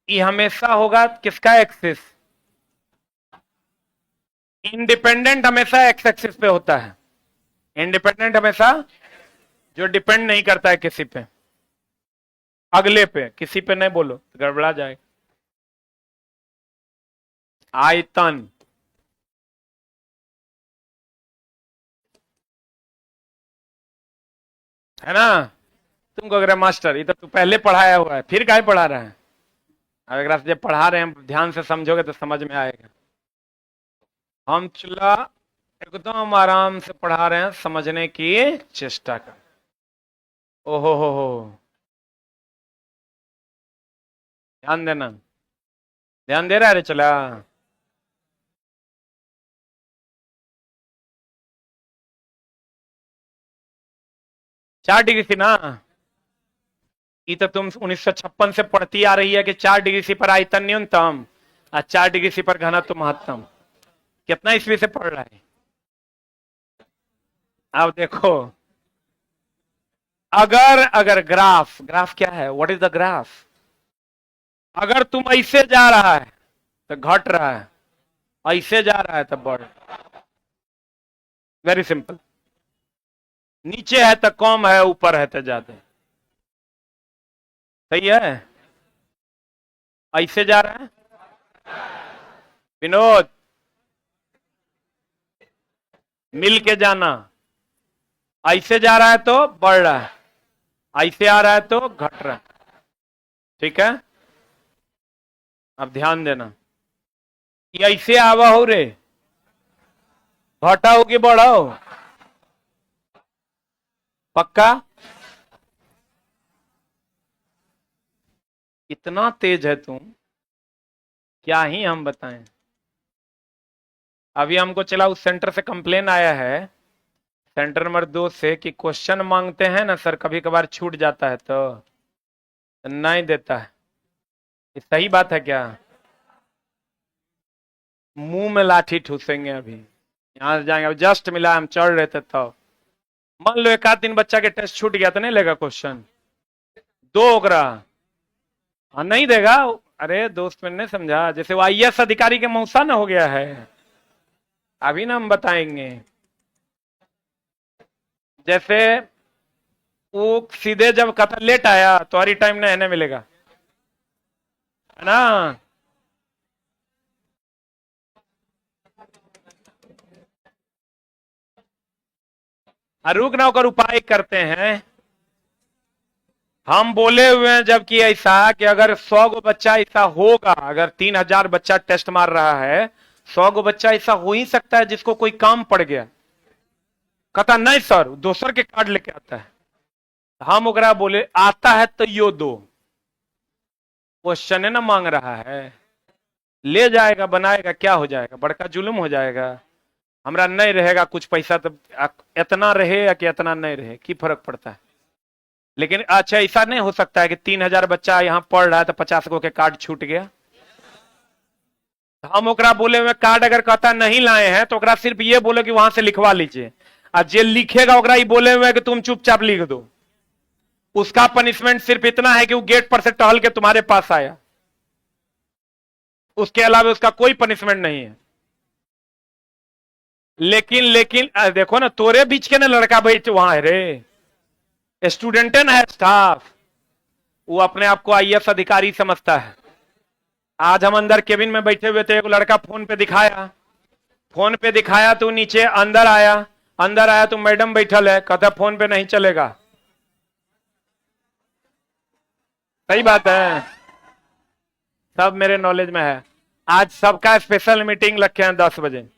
ये हमेशा होगा किसका एक्सिस? इंडिपेंडेंट हमेशा एक्स एक्सिस पे होता है। इंडिपेंडेंट हमेशा जो डिपेंड नहीं करता है किसी पे, अगले पे, किसी पे नहीं बोलो तो गड़बड़ा जाएगा। आयतन, है ना? तुमको अगर मास्टर ये तो तू पहले पढ़ाया हुआ है, फिर काहे पढ़ा रहा है? अगर जब पढ़ा रहे हैं ध्यान से समझोगे तो समझ में आएगा। हम चला एकदम आराम से पढ़ा रहे हैं, समझने की चेष्टा कर। ओहो हो, ध्यान देना। ध्यान दे रहा है रे? चला 4 डिग्री थी ना? ये तो तुम 1956 से पढ़ती आ रही है कि 4 डिग्री सी पर आयतन न्यूनतम और 4 डिग्री सी पर घनत्व महत्तम। कितना ईस्वी से पढ़ रहा है? अब देखो, अगर अगर ग्राफ, ग्राफ क्या है? What is the graph? अगर तुम ऐसे जा रहा है तो घट रहा है, ऐसे जा रहा है तो बढ़। Very simple. नीचे है तो कम है, ऊपर है तो ज्यादा। सही है? ऐसे जा रहा है विनोद, मिल के जाना। ऐसे जा रहा है तो बढ़ रहा है, ऐसे आ रहा है तो घट रहा है। ठीक है? अब ध्यान देना, ये ऐसे आवा हो रे, घटाओ कि बढ़ाओ? पक्का? इतना तेज है तुम, क्या ही हम बताएं। अभी हमको चला उस सेंटर से कंप्लेन आया है, सेंटर नंबर 2 से, कि क्वेश्चन मांगते हैं ना सर, कभी कभार छूट जाता है तो नहीं देता है। ये सही बात है क्या? मुंह में लाठी ठूसेंगे अभी। यहां से जाएंगे, अब जस्ट मिला, हम चढ़ रहे थे तो मान लो एक आध दिन बच्चा के टेस्ट छूट गया तो नहीं लेगा क्वेश्चन? दो ओकरा। हाँ नहीं देगा। अरे दोस्त मैंने नहीं समझा, जैसे वो आईएएस अधिकारी के मौसा ना हो गया है, अभी ना हम बताएंगे। जैसे वो सीधे जब कथा लेट आया तो हरी टाइम नहीं मिलेगा, है ना? रुक ना होकर उपाय करते हैं। हम बोले हुए हैं जबकि ऐसा कि अगर 100 गो बच्चा ऐसा होगा, अगर 3000 बच्चा टेस्ट मार रहा है, 100 गो बच्चा ऐसा हो ही सकता है जिसको कोई काम पड़ गया। कहता नहीं सर, दोसर के कार्ड लेके आता है। हम ओकरा बोले आता है तो यो दो, क्वेश्चन है ना मांग रहा है, ले जाएगा बनाएगा, क्या हो जाएगा? बड़का जुल्म हो जाएगा। हमरा नहीं रहेगा कुछ पैसा तो इतना रहे या कि इतना नहीं रहे, की फर्क पड़ता है? लेकिन अच्छा ऐसा नहीं हो सकता है कि 3000 बच्चा यहाँ पढ़ रहा है तो 50 गो के कार्ड छूट गया। हम ओकरा बोले हुए कार्ड अगर कहता नहीं लाए हैं तो ओकरा सिर्फ ये बोले कि वहां से लिखवा लीजिए, और जे लिखेगा ओकरा ये बोले हुए कि तुम चुपचाप लिख दो। उसका पनिशमेंट सिर्फ इतना है कि वो गेट पर से टहल के तुम्हारे पास आया, उसके अलावा उसका कोई पनिशमेंट नहीं है। लेकिन लेकिन देखो ना, तोरे बीच के ना लड़का बैठ वहां है रे, स्टूडेंट है ना, स्टाफ, वो अपने आप को आईएएस अधिकारी समझता है। आज हम अंदर केबिन में बैठे हुए थे, एक लड़का फोन पे दिखाया, फोन पे दिखाया तो नीचे अंदर आया, अंदर आया तो मैडम बैठल है, कहता फोन पे नहीं चलेगा। सही बात है, सब मेरे नॉलेज में है। आज सबका स्पेशल मीटिंग रखे हैं 10 बजे।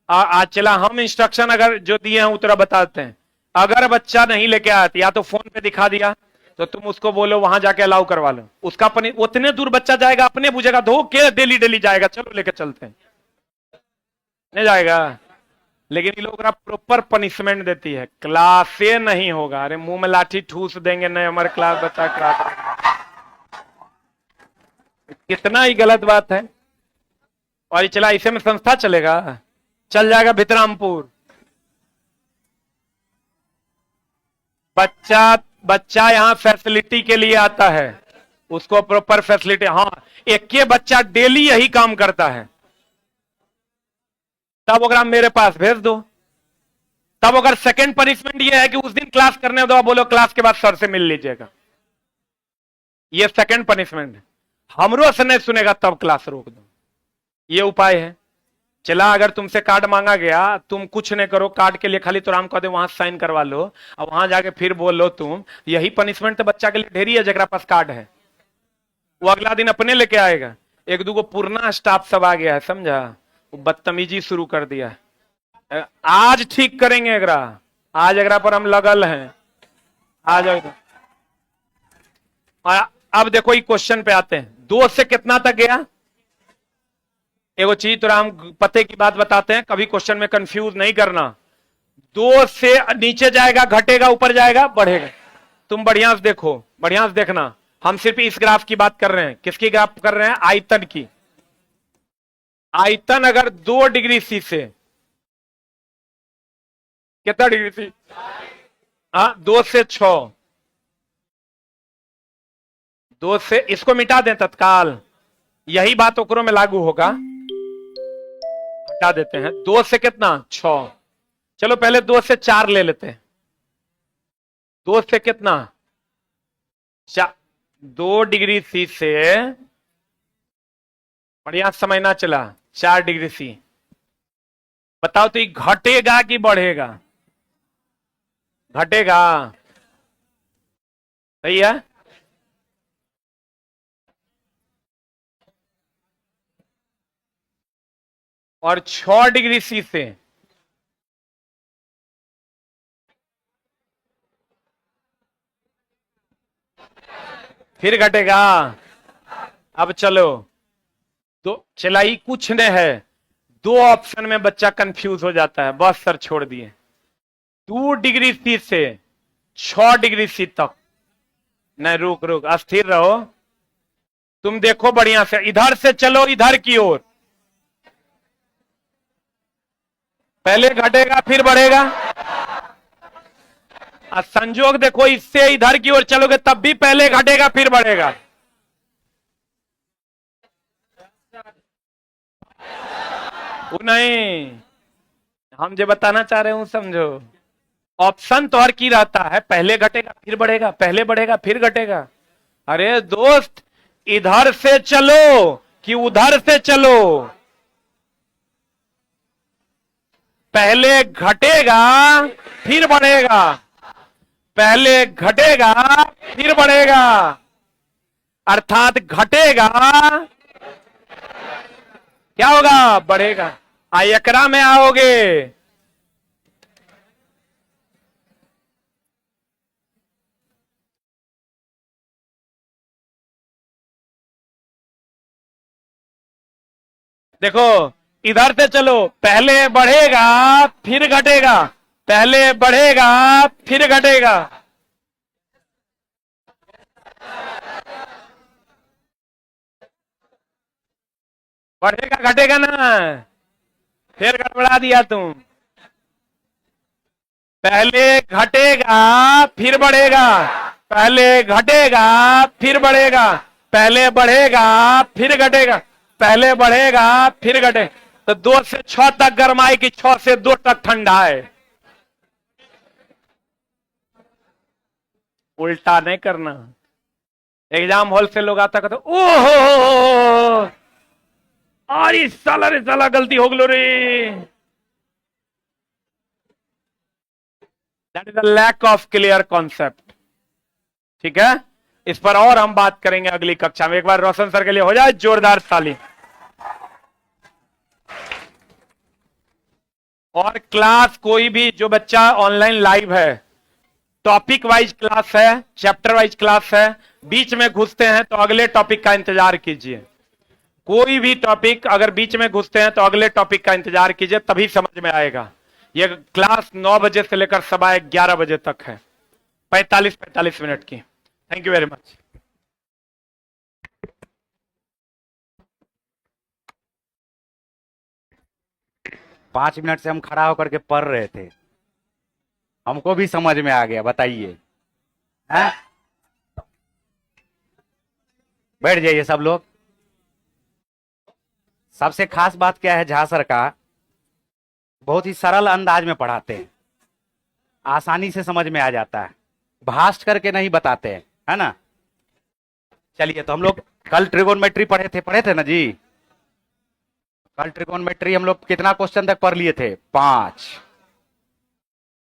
आज चला हम इंस्ट्रक्शन अगर जो दिए हैं उतना बताते हैं। अगर बच्चा नहीं लेके आया या तो फोन पे दिखा दिया तो तुम उसको बोलो वहां जाके अलाउ करवा लो। उसका उतने दूर बच्चा जाएगा, अपने बुझेगा, धो के डेली डेली जाएगा, चलो लेके चलते हैं, नहीं जाएगा। लेकिन ये लोग प्रॉपर पनिशमेंट देती है, क्लास से नहीं होगा। अरे मुंह में लाठी ठूस देंगे, नहीं हमारे क्लास बच्चा क्लास, कितना ही गलत बात है। और ये चला इसे में संस्था चलेगा, चल जाएगा भितरामपुर। बच्चा बच्चा यहाँ फैसिलिटी के लिए आता है, उसको प्रॉपर फैसिलिटी। हाँ, एक के बच्चा डेली यही काम करता है, तब अगर मेरे पास भेज दो। तब अगर सेकंड पनिशमेंट ये है कि उस दिन क्लास करने दो, बोलो क्लास के बाद सर से मिल लीजिएगा, ये सेकंड पनिशमेंट है। हमरो से नहीं सुनेगा तब क्लास रोक दो, ये उपाय है। चला, अगर तुमसे कार्ड मांगा गया, तुम कुछ नहीं करो, कार्ड के लिए खाली तो राम कह दे वहां साइन करवा लो, और वहां जाके फिर बोल लो तुम, यही पनिशमेंट तो बच्चा के लिए ढेरी है जरा पास कार्ड है। वो अगला दिन अपने लेके आएगा। एक दूगो पुराना स्टाफ सब आ गया है, समझा, वो बदतमीजी शुरू कर दिया है। आज ठीक करेंगे अगरा, आज अगरा पर हम लगल हैं। आज अब देखो ये क्वेश्चन पे आते हैं, 2 से कितना तक गया। एगो चीज तो हम पते की बात बताते हैं, कभी क्वेश्चन में कंफ्यूज नहीं करना। 2 से नीचे जाएगा, घटेगा, ऊपर जाएगा, बढ़ेगा। तुम बढ़िया से देखो, बढ़िया से देखना। हम सिर्फ इस ग्राफ की बात कर रहे हैं। किसकी ग्राफ कर रहे हैं? आयतन की। आयतन अगर 2 डिग्री सी से, कितना डिग्री सी? हाँ, 2 से 6, 2 से, इसको मिटा दें तत्काल, यही बात ओकरों में लागू होगा। हटा देते हैं। 2 से कितना? 6। चलो पहले 2 से 4 ले लेते हैं। 2 से कितना? 2 डिग्री सी से, बढ़िया समझना चला, 4 डिग्री सी। बताओ तो ये घटेगा कि बढ़ेगा? घटेगा, सही है। और 6 डिग्री सी से फिर घटेगा। अब चलो, तो चलाई कुछ नहीं है, 2 ऑप्शन में बच्चा कंफ्यूज हो जाता है, बस सर छोड़ दिए। 2 डिग्री सी से 6 डिग्री सी तक, नहीं रुक रुक, अस्थिर रहो। तुम देखो बढ़िया से, इधर से चलो इधर की ओर, पहले घटेगा फिर बढ़ेगा। संजोग देखो, इससे इधर की ओर चलोगे तब भी पहले घटेगा फिर बढ़ेगा। वो नहीं, हम जो बताना चाह रहे हूं समझो। ऑप्शन तो हर की रहता है, पहले घटेगा फिर बढ़ेगा, पहले बढ़ेगा फिर घटेगा। अरे दोस्त, इधर से चलो कि उधर से चलो, पहले घटेगा फिर बढ़ेगा, पहले घटेगा फिर बढ़ेगा, अर्थात घटेगा, क्या होगा? बढ़ेगा। आयकरा में आओगे, देखो इधर से चलो, पहले बढ़ेगा फिर घटेगा, पहले बढ़ेगा फिर घटेगा। बढ़ेगा घटेगा ना, फिर गड़बड़ा दिया तुम। पहले घटेगा फिर बढ़ेगा, पहले घटेगा फिर बढ़ेगा, पहले बढ़ेगा फिर घटेगा, पहले बढ़ेगा फिर घटे। तो 2 से 6 तक गर्माई की 6 से 2 तक ठंडा है। उल्टा नहीं करना। एग्जाम हॉल से लोग आता कहते ओहो, अरे साला रे साला गलती हो गलो रे। That is the lack of clear concept. ठीक है, इस पर और हम बात करेंगे अगली कक्षा में। एक बार रोशन सर के लिए हो जाए जोरदार ताली। और क्लास कोई भी जो बच्चा ऑनलाइन लाइव है, टॉपिक वाइज क्लास है, चैप्टर वाइज क्लास है, बीच में घुसते हैं तो अगले टॉपिक का इंतजार कीजिए। कोई भी टॉपिक अगर बीच में घुसते हैं तो अगले टॉपिक का इंतजार कीजिए, तभी समझ में आएगा। ये क्लास 9 बजे से लेकर 11:15 बजे तक है, 45 मिनट की। Thank you very much. पांच मिनट से हम खड़ा होकर के पढ़ रहे थे, हमको भी समझ में आ गया, बताइए। हैं? बैठ जाइए सब लोग। सबसे खास बात क्या है, झा सर का बहुत ही सरल अंदाज में पढ़ाते हैं, आसानी से समझ में आ जाता है, भाष्ट करके नहीं बताते हैं, है ना। चलिए, तो हम लोग कल ट्रिगोनोमेट्री पढ़े थे ना जी। कल ट्रिगोनोमेट्री हम लोग कितना क्वेश्चन तक पढ़ लिए थे? 5।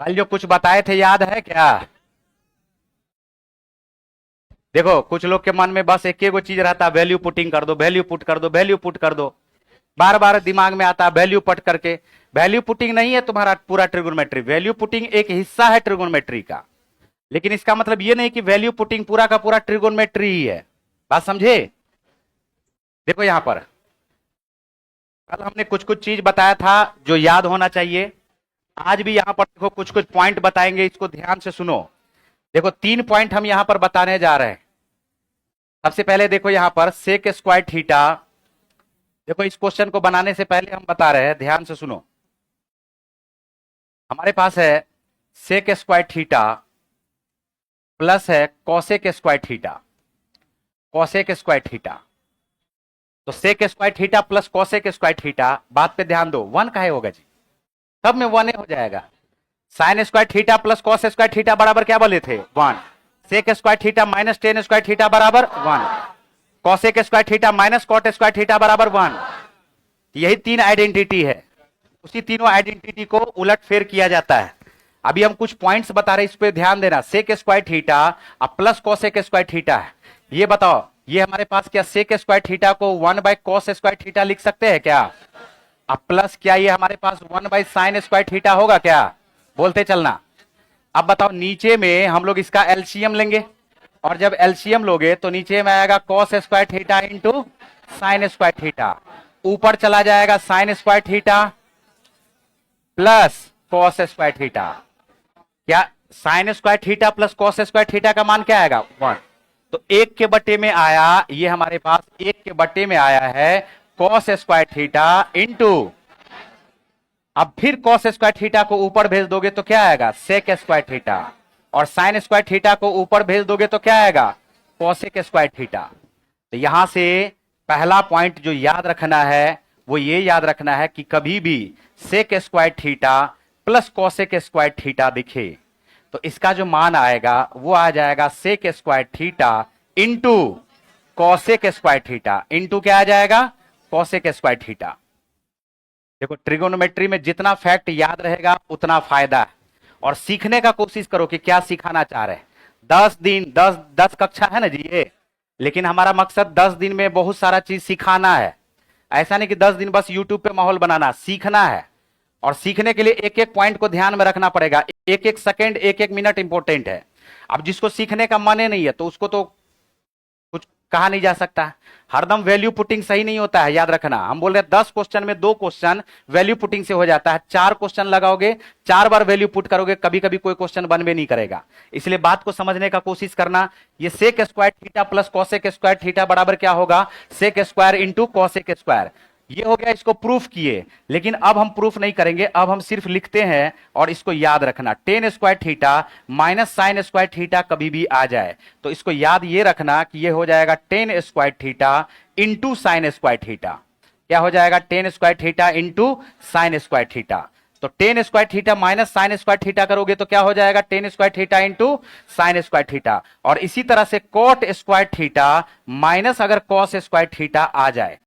कल जो कुछ बताए थे याद है क्या? देखो, कुछ लोग के मन में बस एक ही चीज रहता है, वैल्यू पुटिंग कर दो, वैल्यू पुट कर दो, वैल्यू पुट कर दो, बार बार दिमाग में आता है वैल्यू पुट करके। वैल्यू पुटिंग नहीं है तुम्हारा पूरा ट्रिगोनोमेट्री, वैल्यू पुटिंग एक हिस्सा है ट्रिगोनोमेट्री का, लेकिन इसका मतलब ये नहीं कि वैल्यू पुटिंग पूरा का पूरा ट्रिगोनोमेट्री ही है। बात समझे? देखो यहां पर कल हमने कुछ कुछ चीज बताया था जो याद होना चाहिए। आज भी यहां पर देखो कुछ कुछ पॉइंट बताएंगे, इसको ध्यान से सुनो। देखो 3 पॉइंट हम यहां पर बताने जा रहे हैं। सबसे पहले देखो यहां पर सेक स्क्वायर थीटा। देखो इस क्वेश्चन को बनाने से पहले हम बता रहे हैं, ध्यान से सुनो। हमारे पास है सेक स्क्वायर थीटा प्लस है cosec square theta, cosec square theta. तो sec square theta plus cosec square theta, बात पे ध्यान दो, 1 काहे होगा जी? सब में 1 हो जाएगा। Sine square theta plus cos square theta बराबर क्या बोले थे? 1। Sec square theta minus tan square theta बराबर 1। Cosec square theta minus cot square theta बराबर 1। यही 3 आइडेंटिटी है, उसी तीनों आइडेंटिटी को उलट फेर किया जाता है। अभी हम कुछ पॉइंट्स बता रहे हैं, इस पे ध्यान देना। सेक स्क्वायर थीटा अब प्लस कॉसेक स्क्वायर थीटा है। ये बताओ, ये हमारे पास क्या सेक स्क्वायर थीटा को 1 बाय कॉस स्क्वायर थीटा लिख सकते हैं क्या? अब प्लस क्या ये हमारे पास 1 बाय साइन स्क्वायर थीटा होगा क्या? बोलते चलना। अब बताओ, नीचे में हम लोग इसका एलसीएम लेंगे, और जब एलसीएम लोगे तो नीचे में आएगा cos square theta into sine square theta, ऊपर चला जाएगा sine square theta plus cos square theta. क्या sine square theta plus cos square theta का मान क्या आएगा? 1। तो 1 के बटे में आया, ये हमारे पास 1 के बटे में आया है कॉस स्क्वायर थीटा इंटू, अब फिर कॉस स्क्वायर थीटा को ऊपर भेज दोगे तो क्या आएगा? सेक स्क्वायर थीटा, और साइन स्क्वायर थीटा को ऊपर भेज दोगे तो क्या आएगा? Cosec square theta. तो यहां से पहला पॉइंट जो याद रखना है वो ये याद रखना है कि कभी भी sec square theta plus cosec square theta दिखे तो इसका जो मान आएगा वो आ जाएगा sec square theta into cosec square theta, into क्या आ जाएगा? Cosec square theta. देखो, ट्रिगोनोमेट्री में जितना फैक्ट याद रहेगा उतना फायदा है, और सीखने का कोशिश करो कि क्या सिखाना चाह रहे हैं। 10 दिन 10 कक्षा है ना जी ये, लेकिन हमारा मकसद 10 दिन में बहुत सारा चीज सिखाना है। ऐसा नहीं कि 10 दिन बस यूट्यूब पे माहौल बनाना, सीखना है। और सीखने के लिए एक एक पॉइंट को ध्यान में रखना पड़ेगा, एक एक सेकेंड एक एक मिनट इंपॉर्टेंट है। अब जिसको सीखने का मन ही नहीं है तो उसको तो कुछ कहा नहीं जा सकता। हरदम वैल्यू पुटिंग सही नहीं होता है, याद रखना। हम बोल रहे हैं 10 क्वेश्चन में 2 क्वेश्चन वैल्यू पुटिंग से हो जाता है, 4 क्वेश्चन लगाओगे, 4 बार वैल्यू पुट करोगे, कभी कभी कोई क्वेश्चन बनवे नहीं करेगा। इसलिए बात को समझने का कोशिश करना। ये sec square theta plus cosec square theta बराबर क्या होगा? Sec square into cosec square. ये हो गया, इसको प्रूफ किए। लेकिन अब हम प्रूफ नहीं करेंगे, अब हम सिर्फ लिखते हैं, और इसको याद रखना, ten square theta minus sine square theta कभी भी आ जाए तो इसको याद ये रखना कि ये हो जाएगा tan square theta into sine square theta. क्या हो जाएगा? Tan square theta into sine square theta. तो tan square theta minus sine square theta करोगे तो क्या हो जाएगा? Tan square theta into sine square theta. और इसी तरह से कॉट स्क्वायर थीटा माइनस अगर कॉस स्क्वायर थीटा आ जाए